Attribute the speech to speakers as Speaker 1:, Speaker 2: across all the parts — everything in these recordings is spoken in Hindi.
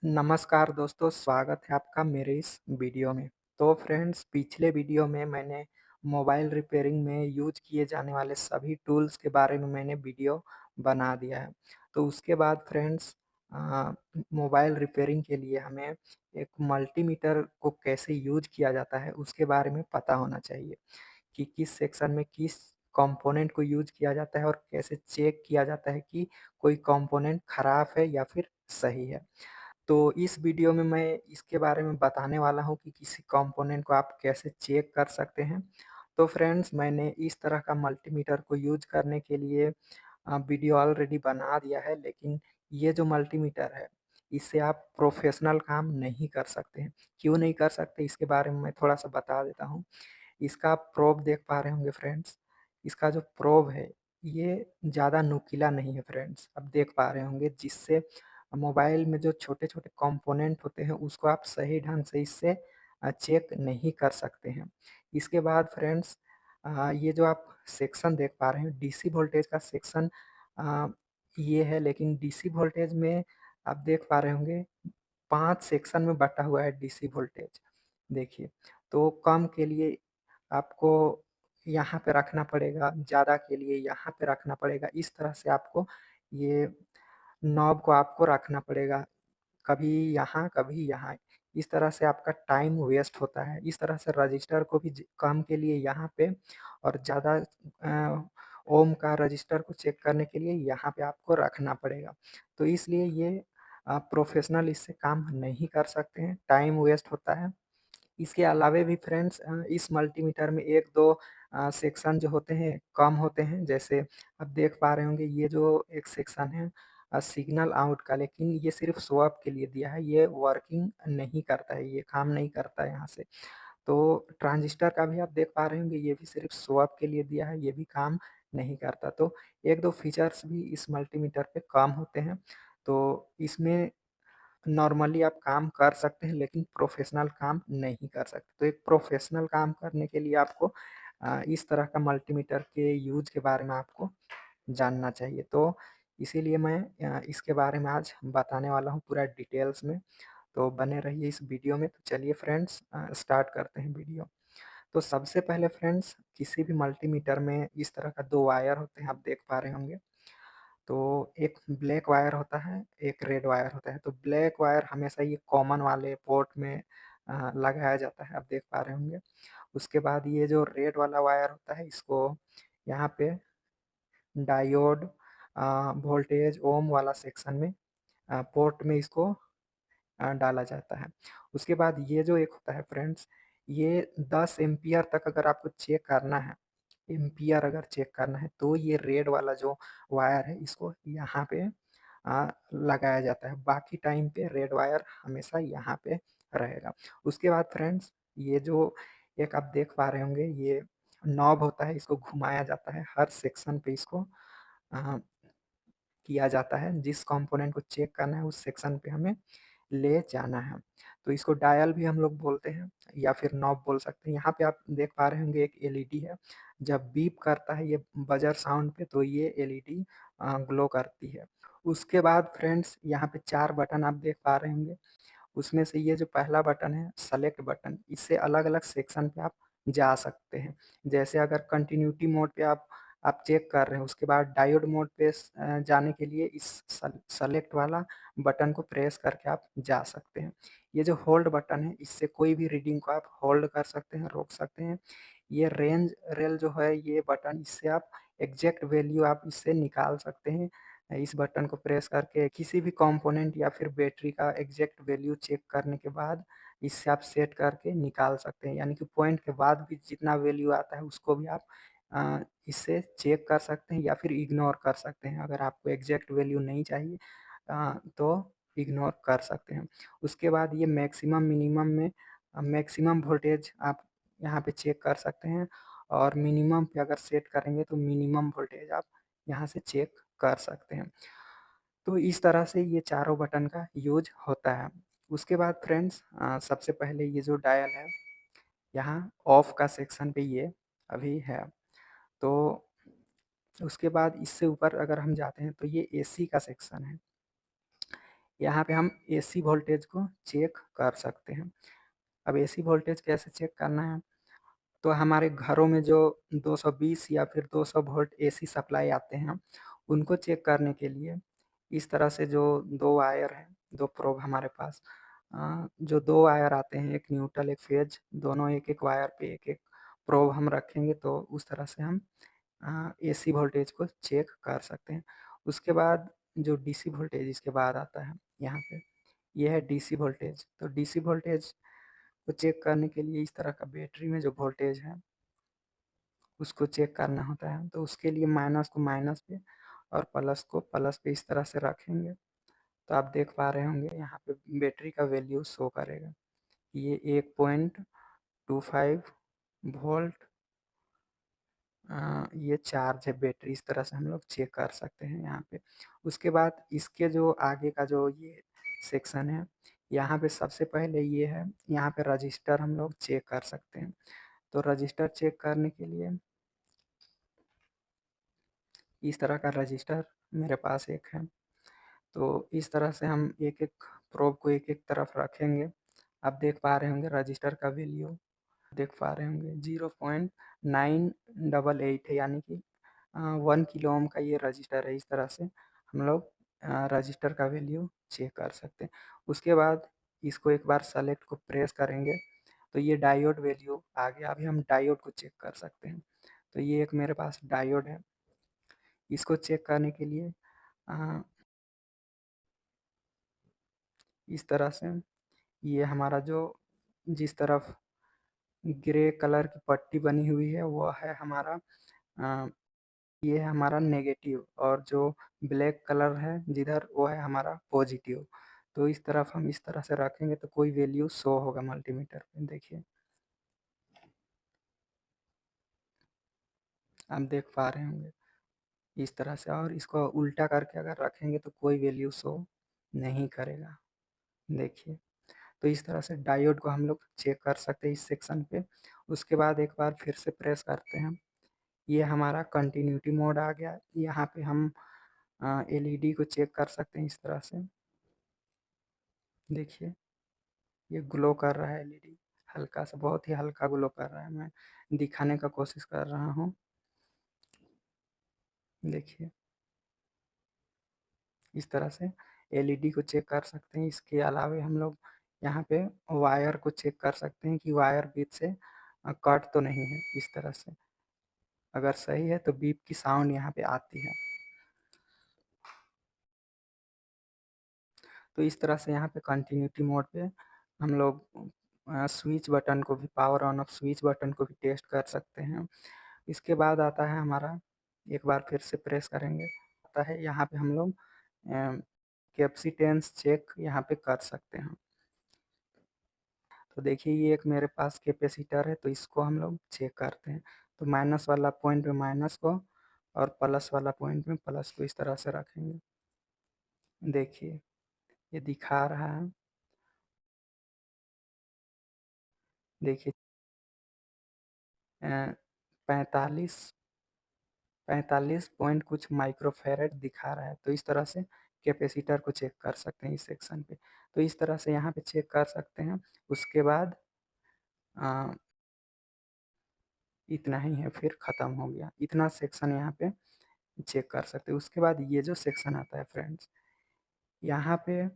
Speaker 1: नमस्कार दोस्तों, स्वागत है आपका मेरे इस वीडियो में। तो फ्रेंड्स, पिछले वीडियो में मैंने मोबाइल रिपेयरिंग में यूज़ किए जाने वाले सभी टूल्स के बारे में मैंने वीडियो बना दिया है। तो उसके बाद फ्रेंड्स, मोबाइल रिपेयरिंग के लिए हमें एक मल्टीमीटर को कैसे यूज़ किया जाता है, उसके बारे में पता होना चाहिए कि किस सेक्शन में किस कंपोनेंट को यूज़ किया जाता है और कैसे चेक किया जाता है कि कोई कंपोनेंट खराब है या फिर सही है। तो इस वीडियो में मैं इसके बारे में बताने वाला हूँ कि किसी कंपोनेंट को आप कैसे चेक कर सकते हैं। तो फ्रेंड्स, मैंने इस तरह का मल्टीमीटर को यूज़ करने के लिए वीडियो ऑलरेडी बना दिया है, लेकिन ये जो मल्टीमीटर है, इससे आप प्रोफ़ेशनल काम नहीं कर सकते हैं। क्यों नहीं कर सकते, इसके बारे में मैं थोड़ा-सा बता देता हूँ। इसका आप प्रोब देख पा रहे होंगे फ्रेंड्स, इसका जो प्रोब है, ये ज़्यादा नुकीला नहीं है फ्रेंड्स, आप देख पा रहे होंगे, जिससे मोबाइल में जो छोटे-छोटे कंपोनेंट होते हैं, उसको आप सही ढंग से इससे चेक नहीं कर सकते हैं। इसके बाद फ्रेंड्स, ये जो आप सेक्शन देख पा रहे हैं, डीसी वोल्टेज का सेक्शन अ, ये है, लेकिन डीसी वोल्टेज में आप देख पा रहे होंगे 5 सेक्शन में बँटा हुआ है डीसी वोल्टेज। देखिए, तो कम के लिए आपको यहाँ पे रखना पड़ेगा, ज़्यादा के लिए यहाँ पे रखना पड़ेगा। इस तरह से आपको ये नॉब को आपको रखना पड़ेगा। कभी यहाँ, कभी यहाँ। इस तरह से आपका टाइम वेस्ट होता है। इस तरह से रजिस्टर को भी कम के लिए यहाँ पे और ज़्यादा ओम का रजिस्टर को चेक करने के लिए यहाँ पे आपको रखना पड़ेगा। तो इसलिए ये प्रोफ़ेशनल इससे काम नहीं कर सकते हैं, टाइम वेस्ट होता है। इसके अलावे भी फ्रेंड्स, इस मल्टीमीटर में 1-2 सेक्शन जो होते हैं कम होते हैं। जैसे आप देख पा रहे होंगे, ये जो एक सेक्शन है सिग्नल आउट का, लेकिन ये सिर्फ़ शो ऑफ के लिए दिया है, ये वर्किंग नहीं करता है, ये काम नहीं करता है यहाँ से। तो ट्रांजिस्टर का भी आप देख पा रहे होंगे, ये भी सिर्फ़ शो ऑफ के लिए दिया है, ये भी काम नहीं करता। तो 1-2 फीचर्स भी इस मल्टीमीटर पे कम होते हैं। तो इसमें नॉर्मली आप काम कर सकते हैं, लेकिन प्रोफ़ेशनल काम नहीं कर सकते। तो एक प्रोफ़ेशनल काम करने के लिए आपको इस तरह का मल्टीमीटर के यूज़ के बारे में आपको जानना चाहिए। तो इसीलिए मैं इसके बारे में आज बताने वाला हूँ पूरा डिटेल्स में। तो बने रहिए इस वीडियो में। तो चलिए फ्रेंड्स, स्टार्ट करते हैं वीडियो। तो सबसे पहले फ्रेंड्स, किसी भी मल्टीमीटर में इस तरह का 2 वायर होते हैं, आप देख पा रहे होंगे। तो एक ब्लैक वायर होता है, एक रेड वायर होता है। तो ब्लैक वायर हमेशा ये कॉमन वाले पोर्ट में लगाया जाता है, आप देख पा रहे होंगे। उसके बाद ये जो रेड वाला वायर होता है, इसको यहाँ पे डायोड वोल्टेज ओम वाला सेक्शन में पोर्ट में इसको डाला जाता है। उसके बाद ये जो एक होता है फ्रेंड्स, ये 10 एम्पीयर तक अगर आपको चेक करना है, एम्पीयर अगर चेक करना है, तो ये रेड वाला जो वायर है, इसको यहाँ पे लगाया जाता है। बाकी टाइम पे रेड वायर हमेशा यहाँ पे रहेगा। उसके बाद फ्रेंड्स, ये जो एक आप देख पा रहे होंगे, ये नॉब होता है, इसको घुमाया जाता है। हर सेक्शन पे इसको अ, किया जाता है। जिस कंपोनेंट को चेक करना है, उस सेक्शन पे हमें ले जाना है। तो इसको डायल भी हम लोग बोलते हैं या फिर नॉब बोल सकते हैं। यहाँ पे आप देख पा रहे होंगे, एक एलईडी है। जब बीप करता है ये बजर साउंड पे, तो ये एलईडी ग्लो करती है। उसके बाद फ्रेंड्स, यहाँ पे 4 बटन आप देख पा रहे होंगे। उसमें से ये जो पहला बटन है सेलेक्ट बटन, इससे अलग-अलग सेक्शन पे आप जा सकते हैं। जैसे अगर कंटिन्यूटी मोड पे आप चेक कर रहे हैं, उसके बाद डायोड मोड पे जाने के लिए इस सेलेक्ट वाला बटन को प्रेस करके आप जा सकते हैं। ये जो होल्ड बटन है, इससे कोई भी रीडिंग को आप होल्ड कर सकते हैं, रोक सकते हैं। ये रेंज रेल जो है ये बटन, इससे आप एग्ज़ैक्ट वैल्यू आप इससे निकाल सकते हैं। इस बटन को प्रेस करके किसी भी कंपोनेंट या फिर बैटरी का एग्ज़ैक्ट वैल्यू चेक करने के बाद इससे आप सेट करके निकाल सकते हैं। यानी कि पॉइंट के बाद भी जितना वैल्यू आता है, उसको भी आप इससे चेक कर सकते हैं या फिर इग्नोर कर सकते हैं। अगर आपको एग्ज़ैक्ट वैल्यू नहीं चाहिए तो इग्नोर कर सकते हैं। उसके बाद ये मैक्सिमम मिनिमम में मैक्सिमम वोल्टेज आप यहाँ पे चेक कर सकते हैं, और मिनिमम पे अगर सेट करेंगे तो मिनिमम वोल्टेज आप यहाँ से चेक कर सकते हैं। तो इस तरह से ये चारों बटन का यूज़ होता है। उसके बाद फ्रेंड्स, सबसे पहले ये जो डायल है, यहाँ ऑफ का सेक्शन पे ये अभी है। तो उसके बाद इससे ऊपर अगर हम जाते हैं, तो ये एसी का सेक्शन है। यहाँ पे हम एसी वोल्टेज को चेक कर सकते हैं। अब एसी वोल्टेज कैसे चेक करना है? तो हमारे घरों में जो 220 या फिर 200 वोल्ट एसी सप्लाई आते हैं, उनको चेक करने के लिए इस तरह से जो 2 वायर हैं, 2 प्रोब हमारे पास जो 2 वायर आते हैं, एक न्यूट्रल, एक फेज, दोनों एक-एक वायर पे एक-एक प्रोब हम रखेंगे, तो उस तरह से हम एसी वोल्टेज को चेक कर सकते हैं। उसके बाद जो डीसी वोल्टेज इसके बाद आता है यहाँ पे, ये है डीसी वोल्टेज। तो डीसी वोल्टेज को चेक करने के लिए इस तरह का बैटरी में जो वोल्टेज है, उसको चेक करना होता है। तो उसके लिए माइनस को माइनस पे और प्लस को प्लस पे इस तरह से रखेंगे। तो आप देख पा रहे होंगे यहाँ पे बैटरी का वैल्यू शो करेगा। ये 1.25 वोल्ट ये चार्ज है बैटरी, इस तरह से हम लोग चेक कर सकते हैं यहाँ पे। उसके बाद इसके जो आगे का जो ये सेक्शन है, यहाँ पे सबसे पहले ये है, यहाँ पे रजिस्टर हम लोग चेक कर सकते हैं। तो रजिस्टर चेक करने के लिए इस तरह का रजिस्टर मेरे पास एक है। तो इस तरह से हम एक-एक प्रोब को एक-एक तरफ रखेंगे। आप देख पा रहे होंगे रजिस्टर का वैल्यू, देख पा रहे होंगे 0.988 है, यानी कि 1 किलो ओम का ये रजिस्टर है। इस तरह से हम लोग रजिस्टर का वैल्यू चेक कर सकते हैं। उसके बाद इसको एक बार सेलेक्ट को प्रेस करेंगे, तो ये डायोड वैल्यू आ गया। अभी हम डायोड को चेक कर सकते हैं। तो ये एक मेरे पास डायोड है। इसको चेक करने के लिए अ, इस तरह से ये हमारा जो जिस तरफ ग्रे कलर की पट्टी बनी हुई है, वो है हमारा अ, ये है हमारा नेगेटिव, और जो ब्लैक कलर है जिधर, वो है हमारा पॉजिटिव। तो इस तरफ हम इस तरह से रखेंगे तो कोई वैल्यू शो होगा मल्टीमीटर पे, देखिए आप देख पा रहे होंगे इस तरह से। और इसको उल्टा करके अगर रखेंगे तो कोई वैल्यू शो नहीं करेगा, देखिए। तो इस तरह से डायोड को हम लोग चेक कर सकते हैं इस सेक्शन पे। उसके बाद एक बार फिर से प्रेस करते हैं, ये हमारा कंटिन्यूटी मोड आ गया। यहाँ पे हम एलईडी को चेक कर सकते हैं इस तरह से, देखिए ये ग्लो कर रहा है एलईडी, हल्का सा, बहुत ही हल्का ग्लो कर रहा है। मैं दिखाने का कोशिश कर रहा हूँ, देखिए इस तरह से एलईडी को चेक कर सकते हैं। इसके अलावा हम लोग यहाँ पे वायर को चेक कर सकते हैं कि वायर बीच से कट तो नहीं है। इस तरह से अगर सही है तो बीप की साउंड यहाँ पे आती है। तो इस तरह से यहाँ पे कंटिन्यूटी मोड पे हम लोग स्विच बटन को भी, power on off switch button को भी टेस्ट कर सकते हैं। इसके बाद आता है हमारा, एक बार फिर से प्रेस करेंगे, आता है यहाँ पे हम लोग कैपेसिटेंस चेक यहाँ पे कर सकते हैं। तो देखिए ये एक मेरे पास कैपेसिटर है, तो इसको हम लोग चेक करते हैं। तो माइनस वाला पॉइंट में माइनस को और प्लस वाला पॉइंट में प्लस को इस तरह से रखेंगे, देखिए ये दिखा रहा है, देखिए 45 45 पॉइंट कुछ माइक्रोफैरेड दिखा रहा है। तो इस तरह से कैपेसिटर को चेक कर सकते हैं इस सेक्शन पे। तो इस तरह से यहाँ पे चेक कर सकते हैं। उसके बाद अ, इतना ही है, फिर ख़त्म हो गया। इतना सेक्शन यहाँ पे चेक कर सकते हैं। उसके बाद ये जो सेक्शन आता है फ्रेंड्स, यहाँ पे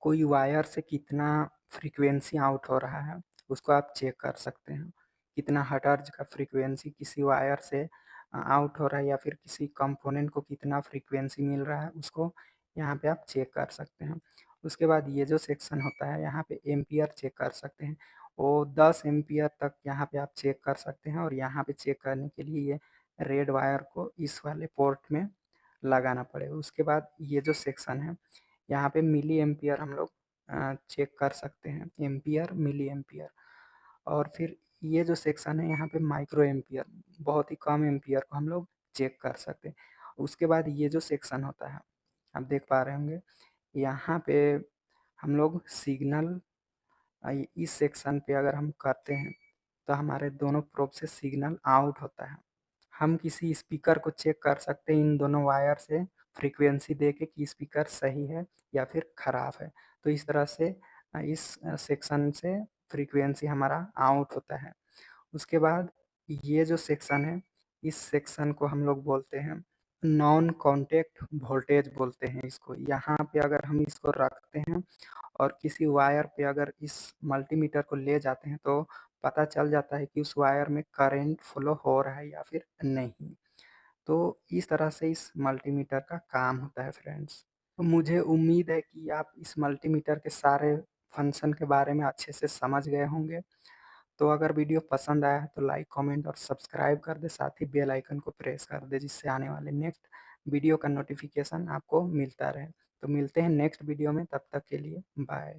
Speaker 1: कोई वायर से कितना फ्रीक्वेंसी आउट हो रहा है, उसको आप चेक कर सकते हैं। कितना हर्ट्ज का फ्रीक्वेंसी किसी वायर से आउट हो रहा है, या फिर किसी कंपोनेंट को कितना फ्रीक्वेंसी मिल रहा है, उसको यहाँ पे आप चेक कर सकते हैं। उसके बाद ये जो सेक्शन होता है, यहाँ पे एम्पियर चेक कर सकते हैं। वो 10 एम्पियर तक यहाँ पे आप चेक कर सकते हैं। और यहाँ पे चेक करने के लिए ये रेड वायर को इस वाले पोर्ट में लगाना पड़ेगा। उसके बाद ये जो सेक्शन है, यहाँ पे मिली एम्पियर हम लोग चेक कर सकते हैं, एम्पियर, मिली एम्पियर। और फिर ये जो सेक्शन है, यहाँ पे माइक्रो एम्पियर, बहुत ही कम एम्पियर को हम लोग चेक कर सकते हैं। उसके बाद ये जो सेक्शन होता है, आप देख पा रहे होंगे, यहाँ पे हम लोग सिग्नल, इस सेक्शन पे अगर हम करते हैं तो हमारे दोनों प्रोब से सिग्नल आउट होता है। हम किसी स्पीकर को चेक कर सकते हैं इन दोनों वायर से, फ्रीक्वेंसी देके कि स्पीकर सही है या फिर खराब है। तो इस तरह से इस सेक्शन से फ्रीक्वेंसी हमारा आउट होता है। उसके बाद ये जो सेक्शन है, इस सेक्शन को हम लोग बोलते हैं नॉन कॉन्टैक्ट वोल्टेज बोलते हैं इसको। यहाँ पे अगर हम इसको रखते हैं और किसी वायर पे अगर इस मल्टीमीटर को ले जाते हैं तो पता चल जाता है कि उस वायर में करंट फ्लो हो रहा है या फिर नहीं। तो इस तरह से इस मल्टीमीटर का काम होता है फ्रेंड्स। तो मुझे उम्मीद है कि आप इस मल्टीमीटर के सारे फंक्शन के बारे में अच्छे से समझ गए होंगे। तो अगर वीडियो पसंद आया है तो लाइक, कमेंट और सब्सक्राइब कर दें, साथ ही बेल आइकन को प्रेस कर दें जिससे आने वाले नेक्स्ट वीडियो का नोटिफिकेशन आपको मिलता रहे। तो मिलते हैं नेक्स्ट वीडियो में, तब तक के लिए बाय।